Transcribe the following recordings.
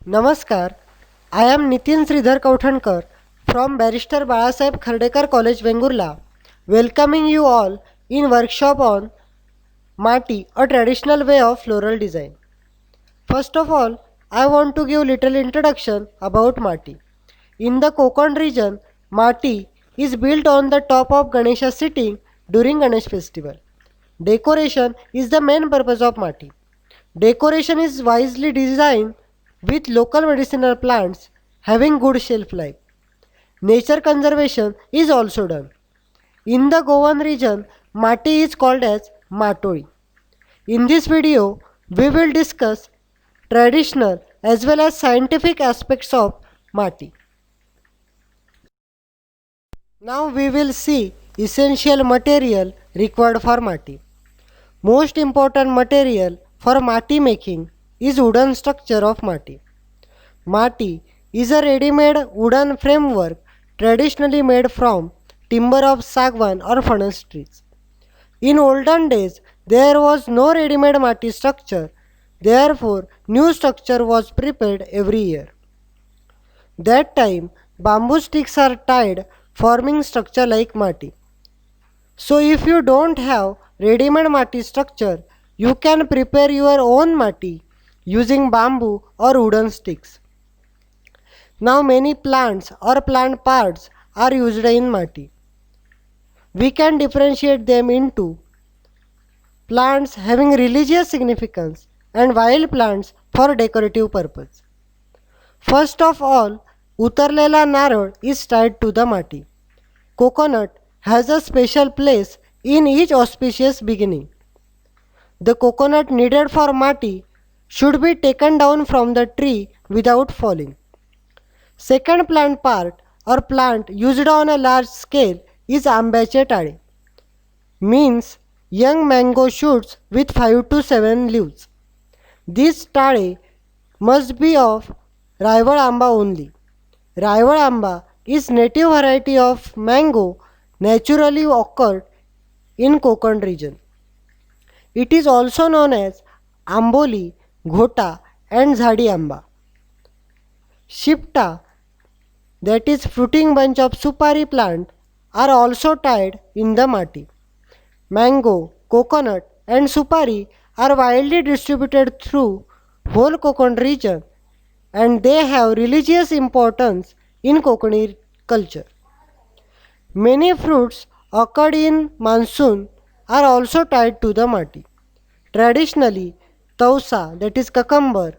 नमस्कार, I am Nitin Sridhar Kauthankar from Barrister Balasaheb Khardekar College, Vengurla, welcoming you all in workshop on Mati, a traditional way of floral design. First of all, I want to give little introduction about Mati. In the Konkan region, Mati is built on the top of Ganesha sitting during Ganesh festival. Decoration is the main purpose of Mati. Decoration is wisely designed with local medicinal plants having good shelf life. Nature conservation is also done. In the Goan region, Mati is called as Matoi. In this video, we will discuss traditional as well as scientific aspects of Mati. Now we will see essential material required for Mati. Most important material for Mati making is wooden structure of Mati. Mati is a ready-made wooden framework traditionally made from timber of sagwan or fanas trees. In olden days, there was no ready-made Mati structure, therefore new structure was prepared every year. That time, bamboo sticks are tied forming structure like Mati. So if you don't have ready-made Mati structure, you can prepare your own Mati using bamboo or wooden sticks. Now many plants or plant parts are used in Mati. We can differentiate them into plants having religious significance and wild plants for decorative purpose. First of all, utarlela narad is tied to the Mati. Coconut has a special place in each auspicious beginning. The coconut needed for Mati should be taken down from the tree without falling. Second plant part or plant used on a large scale is आंब्याचे टाळे. Means young mango shoots with 5 to 7 leaves. These टाळे must be of Raiwad Amba only. Raiwad Amba is native variety of mango naturally occurred in Konkan region. It is also known as Amboli, Ghota and Zhadi Amba. Shipta, that is fruiting bunch of supari plant, are also tied in the Mati. Mango, coconut and supari are widely distributed through whole Konkan region and they have religious importance in Konkani culture. Many fruits occurred in monsoon are also tied to the Mati. Traditionally, tausa, that is cucumber,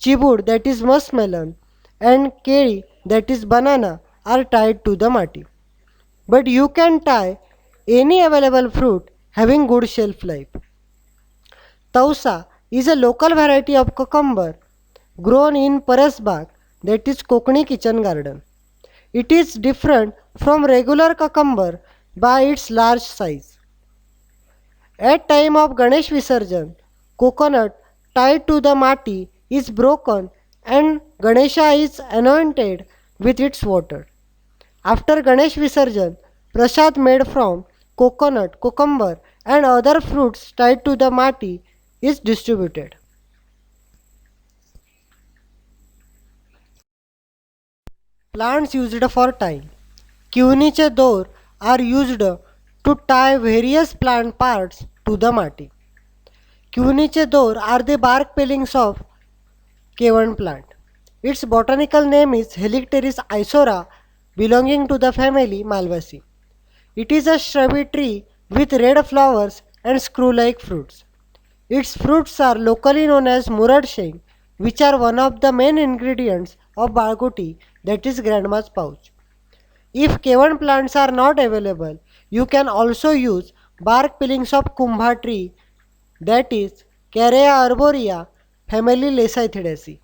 chibud, that is muskmelon, and keri, that is banana, are tied to the Mati. But you can tie any available fruit having good shelf life. Tausa is a local variety of cucumber grown in Parasbag, that is Kokani kitchen garden. It is different from regular cucumber by its large size. At time of Ganesh Visarjan, coconut tied to the Mati is broken and Ganesha is anointed with its water. After Ganesh Visarjan, prasad made from coconut, cucumber and other fruits tied to the Mati is distributed. Plants used for tying. Kyuniche door are used to tie various plant parts to the Mati. Kyuniche door are the bark peelings of Kevan plant. Its botanical name is Helicteris isora belonging to the family Malvaceae. It is a shrubby tree with red flowers and screw-like fruits. Its fruits are locally known as murad sheng, which are one of the main ingredients of balgoti, that is grandma's pouch. If Kevan plants are not available, you can also use bark peelings of kumbha tree, that is Carrea arborea, family Lacythidaceae.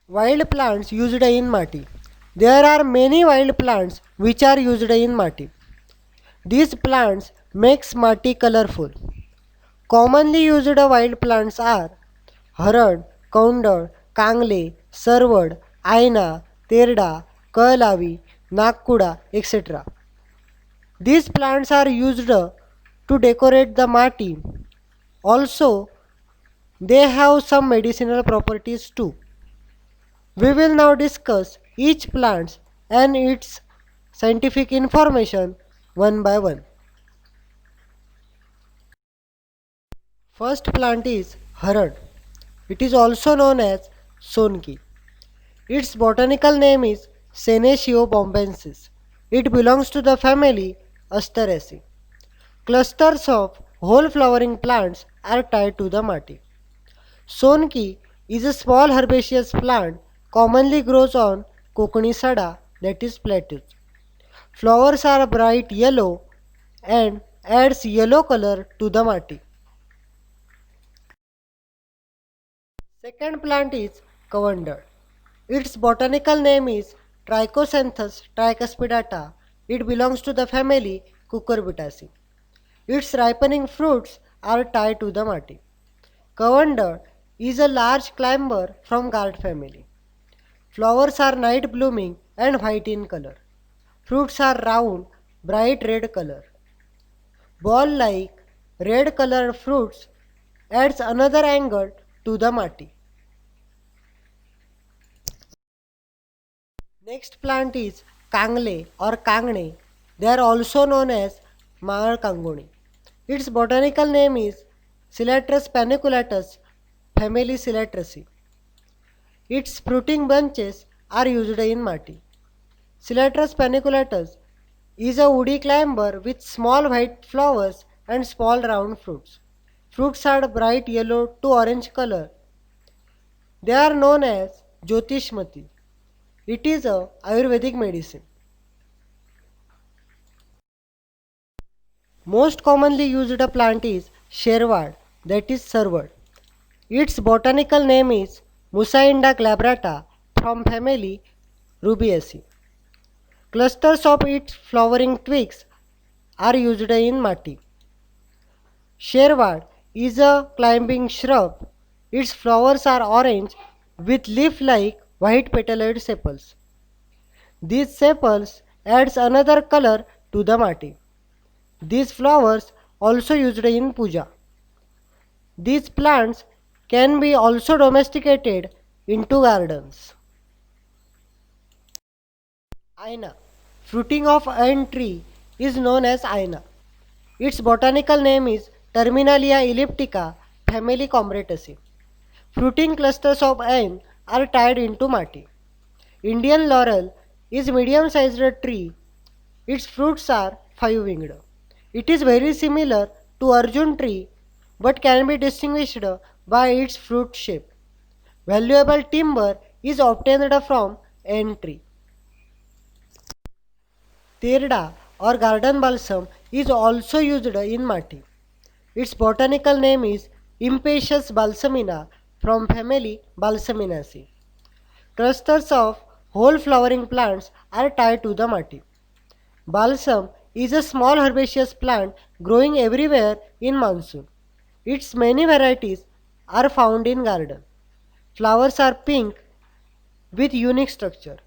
Wild plants used in Mati. There are many wild plants which are used in Mati. These plants makes Mati colorful. Commonly used wild plants are हरड, कौंडळ, कांगले, सरवड, आयना, तेरडा, कळलावी, नागकुडा, etc. These plants are used to decorate the Mati. Also, They have some medicinal properties too. We will now discuss each plant and its scientific information one by one. First plant is Harad. It is also known as Sonki. Its botanical name is Senecio bombensis. It belongs to the family Asteraceae. Clusters of whole flowering plants are tied to the mati. Sonki is a small herbaceous plant commonly grows on Kokani Sada, that is plateaus. Flowers are bright yellow and adds yellow color to the mati. Second plant is Cavender. Its botanical name is Trichosanthus tricuspidata. It belongs to the family Cucurbitaceae. Its ripening fruits are tied to the mati. Cavender is a large climber from gourd family. Flowers are night blooming and white in color. Fruits are round, bright red color. Ball-like red colored fruits adds another angle to the mati. Next plant is Kangle or Kangne. They are also known as Maar Kangoni. Its botanical name is Silatrus paniculatus, family Silatraceae. Its fruiting bunches are used in mati. Silatrus paniculatus is a woody climber with small white flowers and small round fruits. Fruits are bright yellow to orange color. They are known as Jyotishmati. It is a Ayurvedic medicine. Most commonly used plant is Sherwad, that is serwad. Its botanical name is Musainda glabrata from family Rubiaceae. Clusters of its flowering twigs are used in mati. Sherwad is a climbing shrub. Its flowers are orange with leaf-like white petaloid sepals. These sepals adds another color to the mati. These flowers also used in puja. These plants can be also domesticated into gardens. Aina. Fruiting of ain tree is known as aina. Its botanical name is Terminalia elliptica, family Combretaceae. Fruiting clusters of ain are tied into mati. Indian laurel is medium-sized tree. Its fruits are five-winged. It is very similar to Arjun tree but can be distinguished by its fruit shape. Valuable timber is obtained from ain tree. Tirda or garden balsam is also used in mati. Its botanical name is Impatiens balsamina from family Balsaminaceae. Clusters of whole flowering plants are tied to the mati. Balsam is a small herbaceous plant growing everywhere in monsoon. Its many varieties are found in garden. Flowers are pink with unique structure.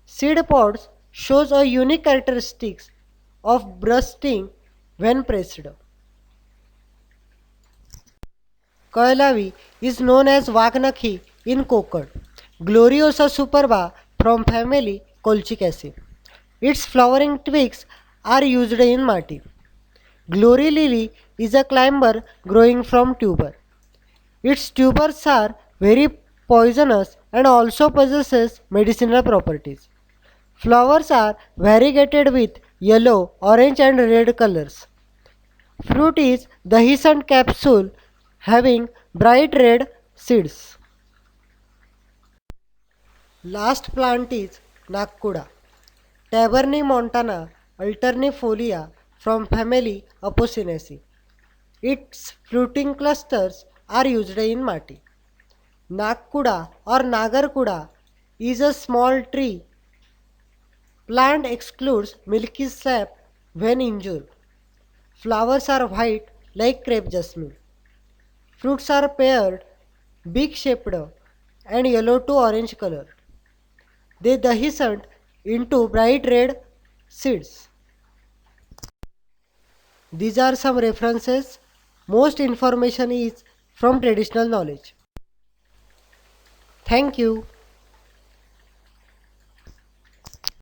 Seed pods shows a unique characteristics of bursting when pressed. Koilavi is known as Vagnakhi in Kokad. Gloriosa superba from family Colchicaceae. Its flowering twigs are used in mati. Glory lily is a climber growing from tuber. Its tubers are very poisonous and also possesses medicinal properties. Flowers are variegated with yellow, orange and red colors. Fruit is dehiscent capsule having bright red seeds. Last plant is Nakkuda. Taberni montana alternifolia from family Apocynaceae. Its fruiting clusters are used in mati. Nakkuda or Nagarkuda is a small tree. Plant excludes milky sap when injured. Flowers are white like crepe jasmine. Fruits are paired, big shaped and yellow to orange color. They dehiscent into bright red seeds. These are some references. Most information is from traditional knowledge. Thank you.